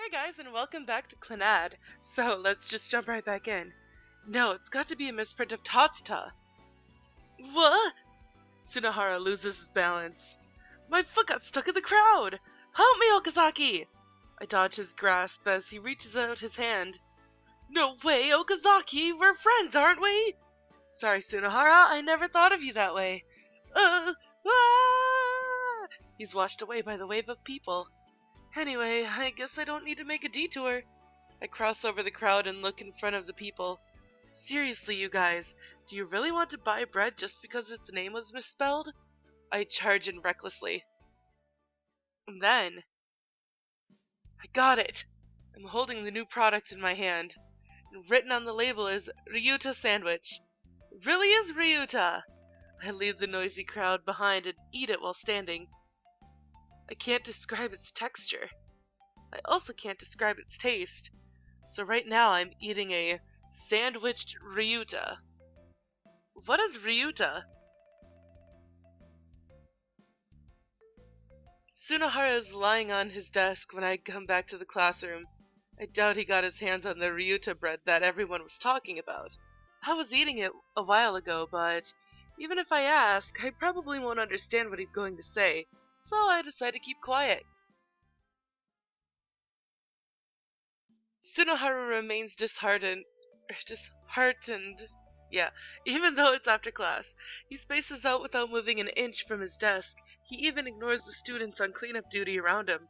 Hey guys, and welcome back to Clannad. So, let's just jump right back in. No, it's got to be a misprint of Tatsuta. What? Tsunohara loses his balance. My foot got stuck in the crowd! Help me, Okazaki! I dodge his grasp as he reaches out his hand. No way, Okazaki! We're friends, aren't we? Sorry, Tsunohara, I never thought of you that way. Ah! He's washed away by the wave of people. Anyway, I guess I don't need to make a detour. I cross over the crowd and look in front of the people. Seriously, you guys, do you really want to buy bread just because its name was misspelled? I charge in recklessly. And then, I got it! I'm holding the new product in my hand, and written on the label is Ryuta Sandwich. It really is Ryuta! I leave the noisy crowd behind and eat it while standing. I can't describe its texture. I also can't describe its taste. So right now I'm eating a sandwiched Ryuta. What is Ryuta? Tsunohara is lying on his desk when I come back to the classroom. I doubt he got his hands on the Ryuta bread that everyone was talking about. I was eating it a while ago, but even if I ask, I probably won't understand what he's going to say. So I decide to keep quiet. Tsunohara remains disheartened. Yeah, even though it's after class. He spaces out without moving an inch from his desk. He even ignores the students on cleanup duty around him.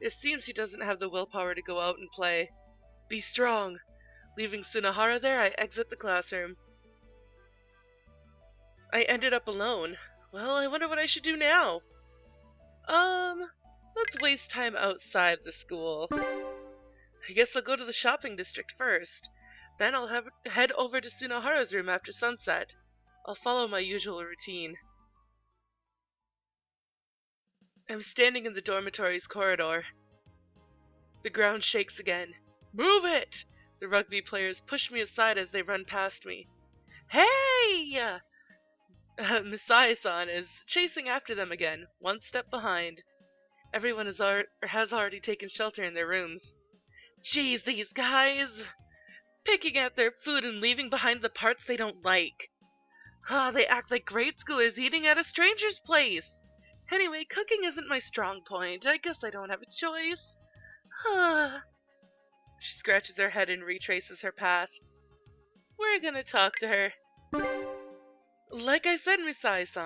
It seems he doesn't have the willpower to go out and play. Be strong. Leaving Tsunohara there, I exit the classroom. I ended up alone. Well, I wonder what I should do now. Let's waste time outside the school. I guess I'll go to the shopping district first. Then I'll head over to Tsunohara's room after sunset. I'll follow my usual routine. I'm standing in the dormitory's corridor. The ground shakes again. Move it! The rugby players push me aside as they run past me. Hey! MISAE'S is chasing after them again, one step behind. Everyone has already taken shelter in their rooms. Jeez, these guys! Picking at their food and leaving behind the parts they don't like. They act like grade schoolers eating at a stranger's place. Anyway, cooking isn't my strong point. I guess I don't have a choice. She scratches her head and retraces her path. We're gonna talk to her. Like I said, MISAE'S,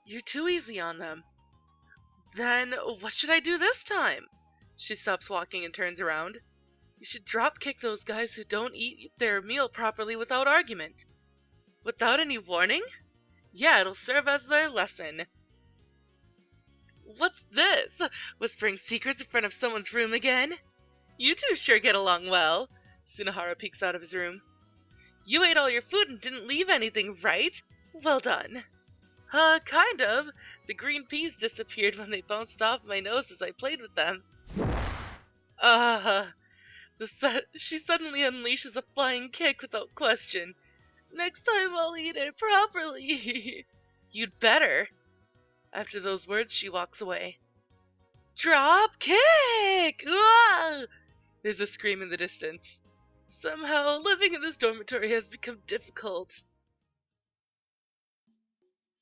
you're too easy on them. Then what should I do this time? She stops walking and turns around. You should drop kick those guys who don't eat their meal properly without argument. Without any warning? Yeah, it'll serve as their lesson. What's this? Whispering secrets in front of someone's room again? You two sure get along well. Tsunohara peeks out of his room. You ate all your food and didn't leave anything, right? Well done. Kind of. The green peas disappeared when they bounced off my nose as I played with them. She suddenly unleashes a flying kick without question. Next time I'll eat it properly. You'd better. After those words, she walks away. Drop kick! Ah! There's a scream in the distance. Somehow, living in this dormitory has become difficult.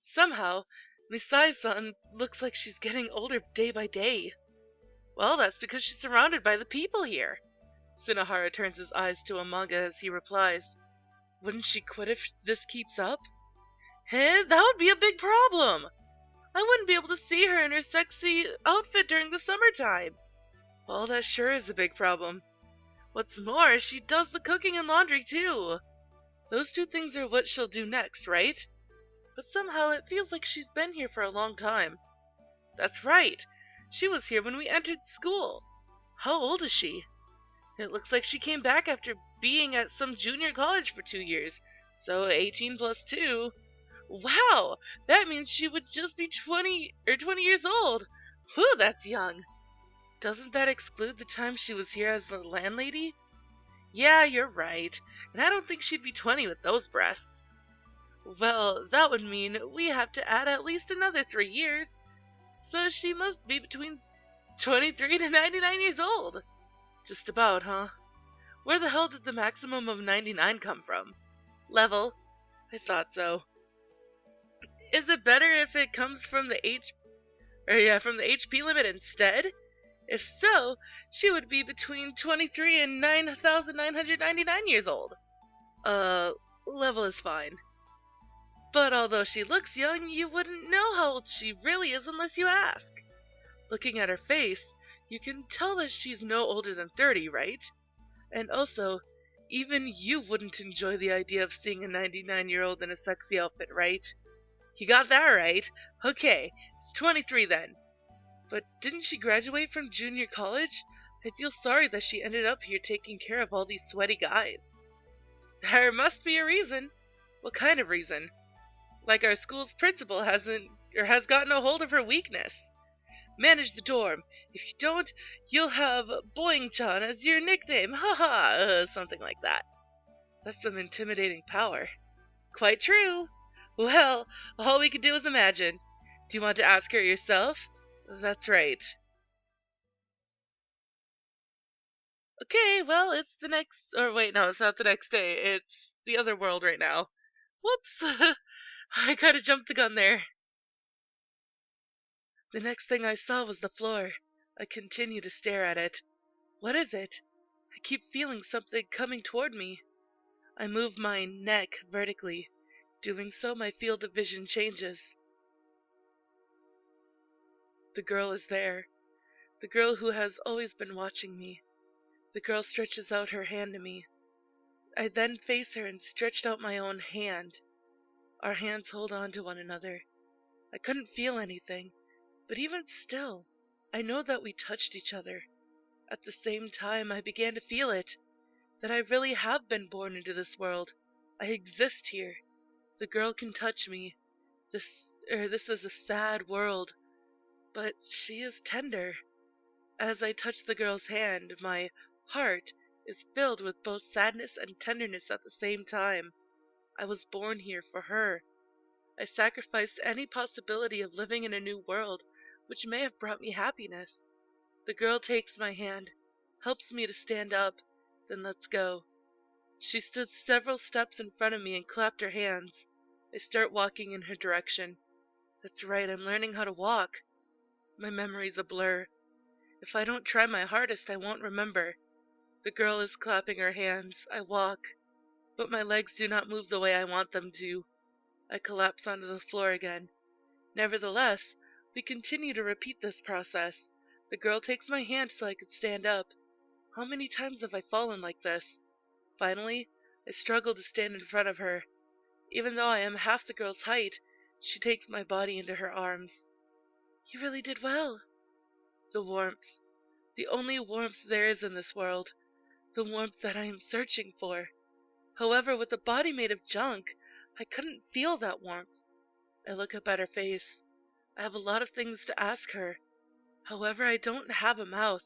Somehow, MISAE'S looks like she's getting older day by day. Well, that's because she's surrounded by the people here. Tsunohara turns his eyes to Amaga as he replies. Wouldn't she quit if this keeps up? That would be a big problem. I wouldn't be able to see her in her sexy outfit during the summertime. Well, that sure is a big problem. What's more, she does the cooking and laundry too. Those two things are what she'll do next, right? But somehow it feels like she's been here for a long time. That's right. She was here when we entered school. How old is she? It looks like she came back after being at some junior college for 2 years. So 18 plus 2. Wow! That means she would just be 20 years old. Whew, that's young. Doesn't that exclude the time she was here as the landlady? Yeah, you're right. And I don't think she'd be 20 with those breasts. Well, that would mean we have to add at least another 3 years. So she must be between 23 to 99 years old. Just about, huh? Where the hell did the maximum of 99 come from? Level. I thought so. Is it better if it comes from the from the HP limit instead? If so, she would be between 23 and 9,999 years old. Level is fine. But although she looks young, you wouldn't know how old she really is unless you ask. Looking at her face, you can tell that she's no older than 30, right? And also, even you wouldn't enjoy the idea of seeing a 99-year-old in a sexy outfit, right? You got that right. Okay, it's 23 then. But didn't she graduate from junior college? I feel sorry that she ended up here taking care of all these sweaty guys. There must be a reason. What kind of reason? Like our school's principal has gotten a hold of her weakness. Manage the dorm. If you don't, you'll have Boing-chan as your nickname. Haha, something like that. That's some intimidating power. Quite true. Well, all we can do is imagine. Do you want to ask her yourself? That's right. Okay, well, it's the next... Or wait, no, it's not the next day. It's the other world right now. Whoops! I kinda jumped the gun there. The next thing I saw was the floor. I continue to stare at it. What is it? I keep feeling something coming toward me. I move my neck vertically. Doing so, my field of vision changes. The girl is there. The girl who has always been watching me. The girl stretches out her hand to me. I then face her and stretched out my own hand. Our hands hold on to one another. I couldn't feel anything, but even still, I know that we touched each other. At the same time, I began to feel it, that I really have been born into this world. I exist here. The girl can touch me. This is a sad world, but she is tender. As I touch the girl's hand, my heart is filled with both sadness and tenderness at the same time. I was born here for her. I sacrificed any possibility of living in a new world, which may have brought me happiness. The girl takes my hand, helps me to stand up, then lets go. She stood several steps in front of me and clapped her hands. I start walking in her direction. That's right, I'm learning how to walk. My memory's a blur. If I don't try my hardest, I won't remember. The girl is clapping her hands. I walk, but my legs do not move the way I want them to. I collapse onto the floor again. Nevertheless, we continue to repeat this process. The girl takes my hand so I could stand up. How many times have I fallen like this? Finally, I struggle to stand in front of her. Even though I am half the girl's height, she takes my body into her arms. You really did well. The warmth. The only warmth there is in this world. The warmth that I am searching for. However, with a body made of junk, I couldn't feel that warmth. I look up at her face. I have a lot of things to ask her. However, I don't have a mouth,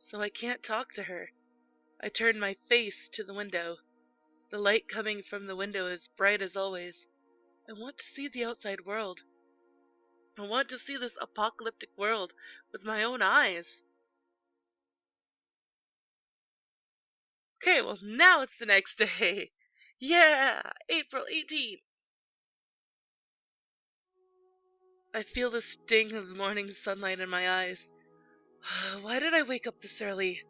so I can't talk to her. I turn my face to the window. The light coming from the window is bright as always. I want to see the outside world. I want to see this apocalyptic world with my own eyes. Okay, well now it's the next day. Yeah, April 18th. I feel the sting of the morning sunlight in my eyes. Why did I wake up this early?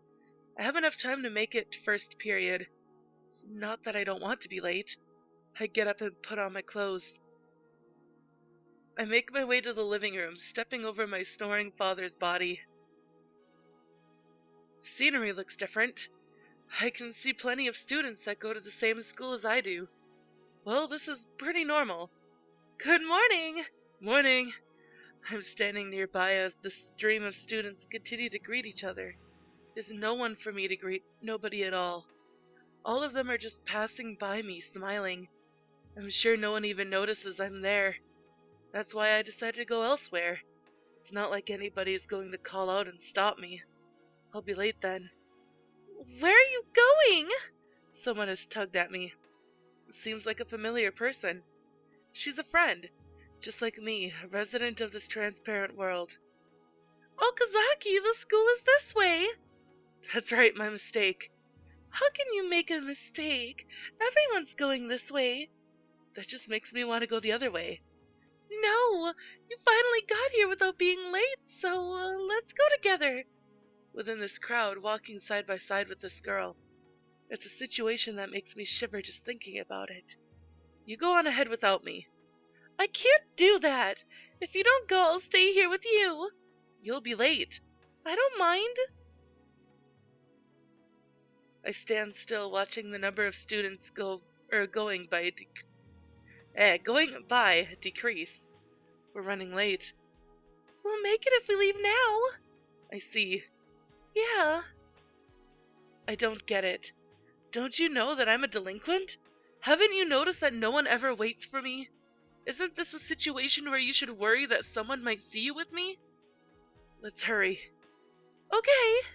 I have enough time to make it first period. It's not that I don't want to be late. I get up and put on my clothes. I make my way to the living room, stepping over my snoring father's body. The scenery looks different. I can see plenty of students that go to the same school as I do. Well, this is pretty normal. Good morning! Morning! I'm standing nearby as the stream of students continue to greet each other. There's no one for me to greet, nobody at all. All of them are just passing by me, smiling. I'm sure no one even notices I'm there. That's why I decided to go elsewhere. It's not like anybody is going to call out and stop me. I'll be late then. Where are you going? Someone has tugged at me. It seems like a familiar person. She's a friend, just like me, a resident of this transparent world. Okazaki, the school is this way. That's right, my mistake. How can you make a mistake? Everyone's going this way. That just makes me want to go the other way. No, you finally got here without being late, so let's go together. Within this crowd, walking side by side with this girl. It's a situation that makes me shiver just thinking about it. You go on ahead without me. I can't do that. If you don't go, I'll stay here with you. You'll be late. I don't mind. I stand still, watching the number of students going by decrease. We're running late. We'll make it if we leave now. I see. Yeah. I don't get it. Don't you know that I'm a delinquent? Haven't you noticed that no one ever waits for me? Isn't this a situation where you should worry that someone might see you with me? Let's hurry. Okay.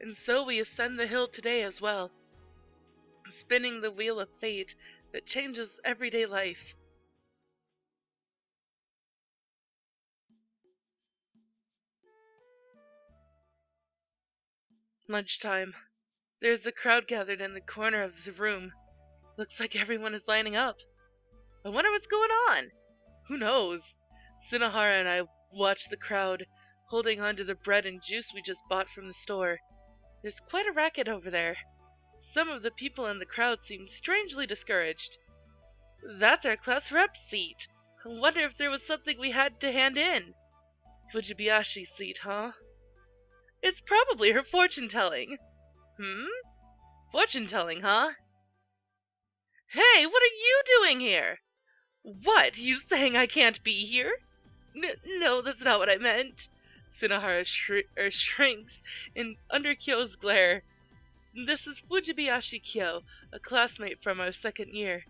And so we ascend the hill today as well, spinning the wheel of fate that changes everyday life. Lunchtime. There's a crowd gathered in the corner of the room. Looks like everyone is lining up. I wonder what's going on. Who knows? Sinahara and I watch the crowd, holding on to the bread and juice we just bought from the store. There's quite a racket over there. Some of the people in the crowd seem strangely discouraged. That's our class rep's seat. I wonder if there was something we had to hand in. Fujibayashi's seat, huh? It's probably her fortune-telling. Fortune-telling, huh? Hey, what are you doing here? What, you saying I can't be here? No, that's not what I meant. Sinahara shrinks under Kyo's glare. This is Fujibayashi Kyo, a classmate from our second year.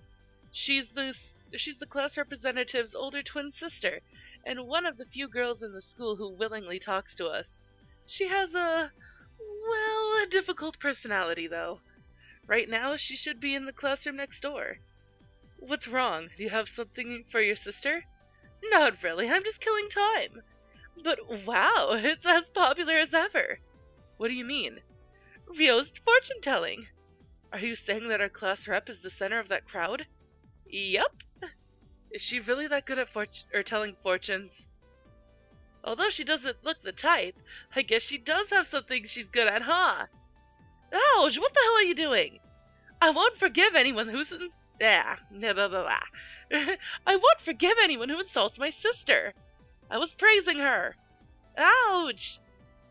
She's the class representative's older twin sister, and one of the few girls in the school who willingly talks to us. She has a difficult personality, though. Right now, she should be in the classroom next door. What's wrong? Do you have something for your sister? Not really, I'm just killing time. But wow, it's as popular as ever. What do you mean? Ryo's fortune-telling. Are you saying that our class rep is the center of that crowd? Yup. Is she really that good at telling fortunes? Although she doesn't look the type, I guess she does have something she's good at, huh? Ouch, what the hell are you doing? I won't forgive anyone who's... I won't forgive anyone who insults my sister. I was praising her. Ouch!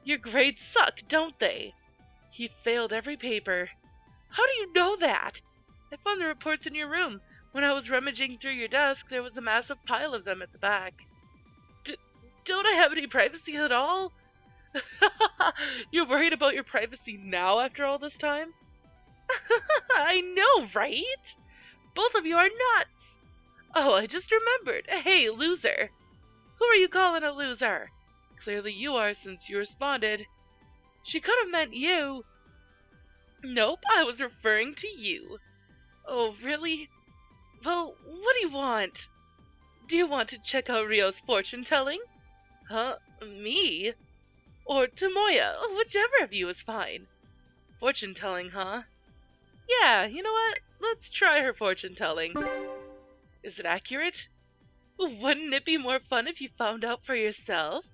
Your grades suck, don't they? He failed every paper. How do you know that? I found the reports in your room. When I was rummaging through your desk, there was a massive pile of them at the back. Don't I have any privacy at all? You're worried about your privacy now after all this time? I know, right? Both of you are nuts. Oh, I just remembered. Hey, loser. Who are you calling a loser? Clearly you are, since you responded. She could have meant you. Nope, I was referring to you. Oh, really? Well, what do you want? Do you want to check out Ryo's fortune-telling? Huh? Me? Or Tomoya, whichever of you is fine. Fortune-telling, huh? Yeah, you know what? Let's try her fortune-telling. Is it accurate? Wouldn't it be more fun if you found out for yourself?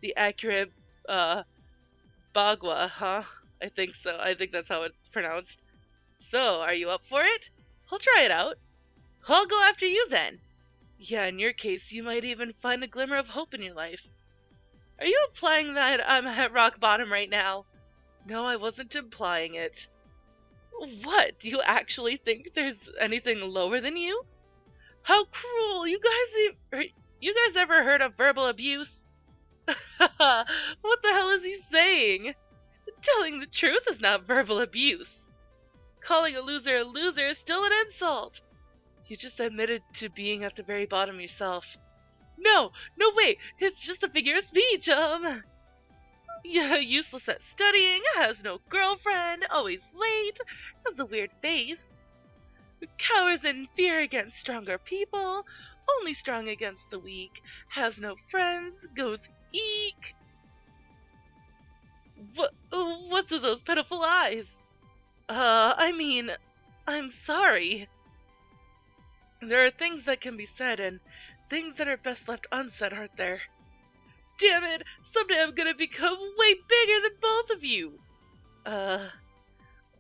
The accurate, Bagua, huh? I think so. I think that's how it's pronounced. So, are you up for it? I'll try it out. I'll go after you then. Yeah, in your case, you might even find a glimmer of hope in your life. Are you implying that I'm at rock bottom right now? No, I wasn't implying it. What? Do you actually think there's anything lower than you? How cruel! You guys ever heard of verbal abuse? What the hell is he saying? Telling the truth is not verbal abuse. Calling a loser is still an insult. You just admitted to being at the very bottom yourself. No, wait, it's just a figure of speech, Yeah, useless at studying, has no girlfriend, always late, has a weird face. Cowers in fear against stronger people, only strong against the weak, has no friends, goes eek. What's with those pitiful eyes? I mean, I'm sorry. There are things that can be said and things that are best left unsaid, aren't there? Damn it! Someday I'm gonna become way bigger than both of you!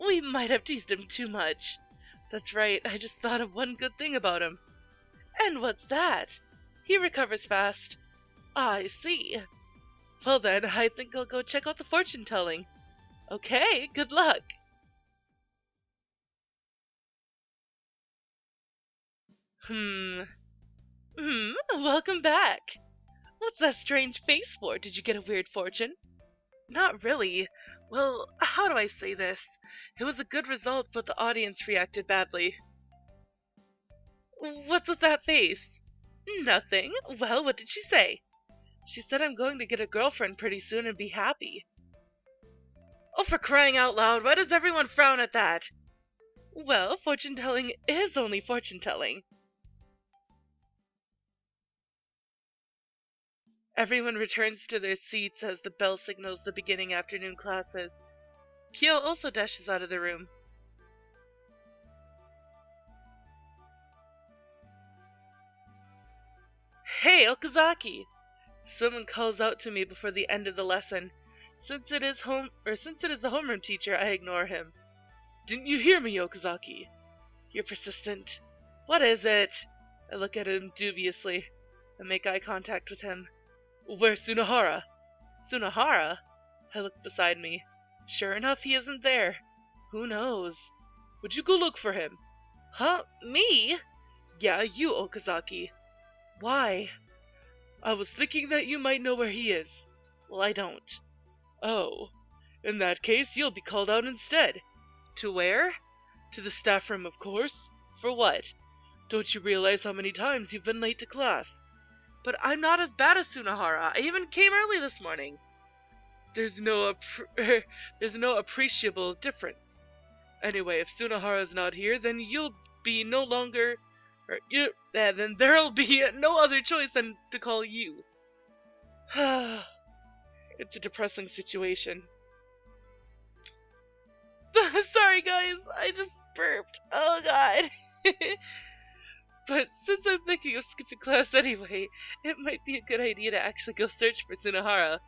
We might have teased him too much. That's right, I just thought of one good thing about him. And what's that? He recovers fast. I see. Well then, I think I'll go check out the fortune-telling. Okay, good luck. Welcome back. What's that strange face for? Did you get a weird fortune? Not really. Well, how do I say this? It was a good result, but the audience reacted badly. What's with that face? Nothing. Well, what did she say? She said I'm going to get a girlfriend pretty soon and be happy. Oh, for crying out loud, why does everyone frown at that? Well, fortune-telling is only fortune-telling. Everyone returns to their seats as the bell signals the beginning afternoon classes. Kyo also dashes out of the room. Hey, Okazaki! Someone calls out to me before the end of the lesson. Since it is the homeroom teacher, I ignore him. Didn't you hear me, Okazaki? You're persistent. What is it? I look at him dubiously and make eye contact with him. Where's Sunahara? Sunahara? I look beside me. Sure enough, he isn't there. Who knows? Would you go look for him? Huh? Me? Yeah, you, Okazaki. Why? I was thinking that you might know where he is. Well, I don't. Oh. In that case, you'll be called out instead. To where? To the staff room, of course. For what? Don't you realize how many times you've been late to class? But I'm not as bad as Sunahara. I even came early this morning. There's no appreciable difference. Anyway, if Sunahara's not here, then you'll be no longer... then there'll be no other choice than to call you. It's a depressing situation. Sorry guys, I just burped. Oh god. But since I'm thinking of skipping class anyway, it might be a good idea to actually go search for Sunahara.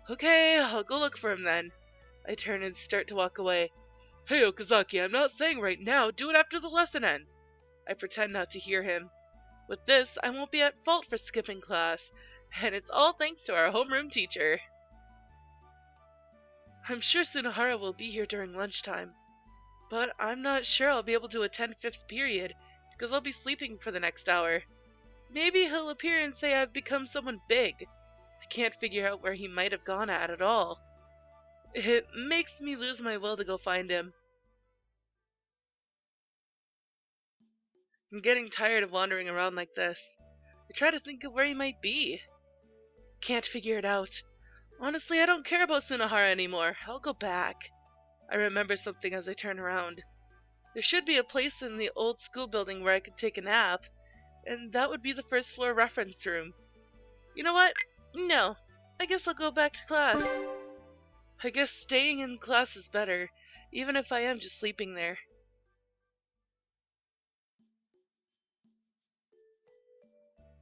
Okay, I'll go look for him then. I turn and start to walk away. Hey Okazaki, I'm not saying right now, do it after the lesson ends. I pretend not to hear him. With this, I won't be at fault for skipping class, and it's all thanks to our homeroom teacher. I'm sure Sunahara will be here during lunchtime, but I'm not sure I'll be able to attend 5th period, because I'll be sleeping for the next hour. Maybe he'll appear and say I've become someone big. I can't figure out where he might have gone at all. It makes me lose my will to go find him. I'm getting tired of wandering around like this. I try to think of where he might be. Can't figure it out. Honestly, I don't care about Sunahara anymore. I'll go back. I remember something as I turn around. There should be a place in the old school building where I could take a nap, and that would be the first floor reference room. You know what? No. I guess I'll go back to class. I guess staying in class is better, even if I am just sleeping there.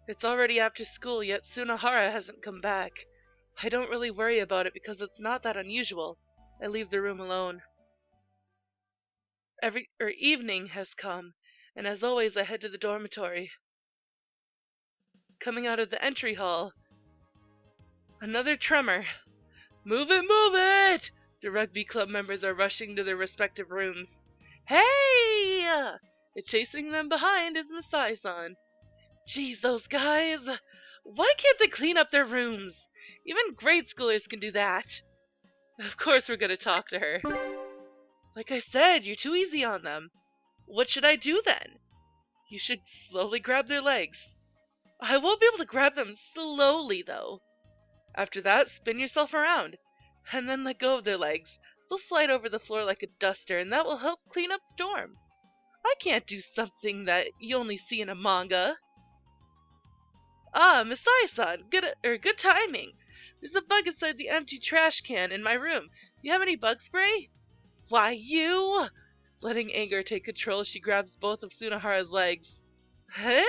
It's already after school, yet Sunahara hasn't come back. I don't really worry about it because it's not that unusual. I leave the room alone. Evening has come, and as always I head to the dormitory. Coming out of the entry hall, another tremor. Move it, move it! The rugby club members are rushing to their respective rooms. Hey! Chasing them behind is MISAE'S. Jeez, those guys! Why can't they clean up their rooms? Even grade schoolers can do that. Of course we're gonna talk to her. Like I said, you're too easy on them. What should I do then? You should slowly grab their legs. I won't be able to grab them slowly, though. After that, spin yourself around, and then let go of their legs. They'll slide over the floor like a duster, and that will help clean up the dorm. I can't do something that you only see in a manga. Ah, MISAE'S, good timing. There's a bug inside the empty trash can in my room. You have any bug spray? Why, you! Letting anger take control, she grabs both of Sunahara's legs. Huh?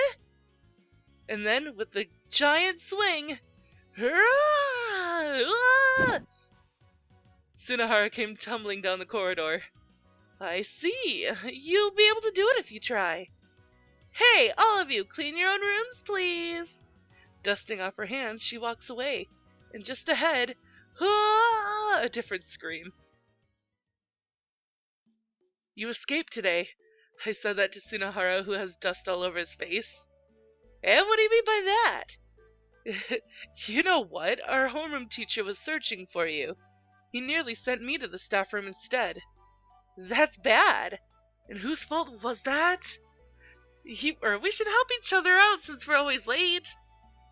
And then, with the giant swing, hurrah! Ah! Sunahara came tumbling down the corridor. I see. You'll be able to do it if you try. Hey, all of you, clean your own rooms, please. Dusting off her hands, she walks away. And just ahead, a different scream. You escaped today. I said that to Sunahara, who has dust all over his face. And what do you mean by that? You know what? Our homeroom teacher was searching for you. He nearly sent me to the staff room instead. That's bad. And whose fault was that? We should help each other out since we're always late.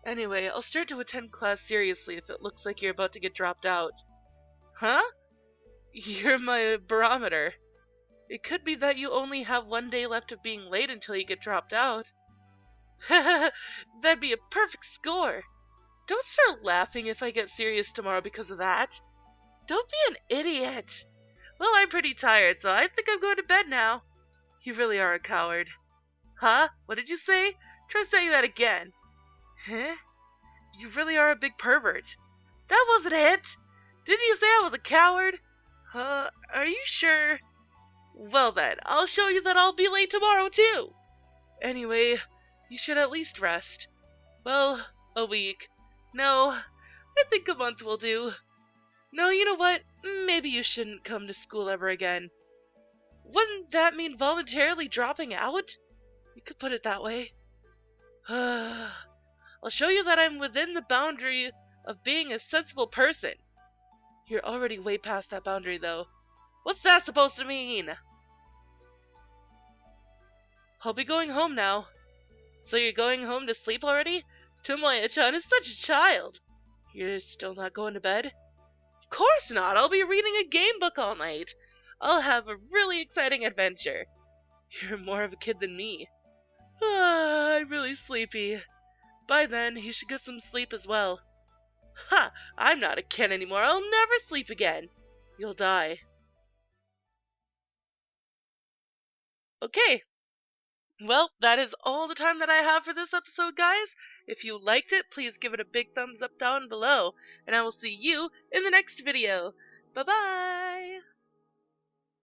Anyway, I'll start to attend class seriously if it looks like you're about to get dropped out. Huh? You're my barometer. It could be that you only have 1 day left of being late until you get dropped out. That'd be a perfect score. Don't start laughing if I get serious tomorrow because of that. Don't be an idiot. Well, I'm pretty tired, so I think I'm going to bed now. You really are a coward. Huh? What did you say? Try saying that again. Huh? You really are a big pervert. That wasn't it. Didn't you say I was a coward? Are you sure? Well then, I'll show you that I'll be late tomorrow too. Anyway, you should at least rest. Well, a week. No, I think a month will do. No, you know what? Maybe you shouldn't come to school ever again. Wouldn't that mean voluntarily dropping out? You could put it that way. I'll show you that I'm within the boundary of being a sensible person. You're already way past that boundary, though. What's that supposed to mean? I'll be going home now. So you're going home to sleep already? Tomoya-chan is such a child. You're still not going to bed? Of course not. I'll be reading a game book all night. I'll have a really exciting adventure. You're more of a kid than me. I'm really sleepy. By then, you should get some sleep as well. Ha! I'm not a kid anymore. I'll never sleep again. You'll die. Okay. Well, that is all the time that I have for this episode, guys. If you liked it, please give it a big thumbs up down below. And I will see you in the next video. Bye-bye!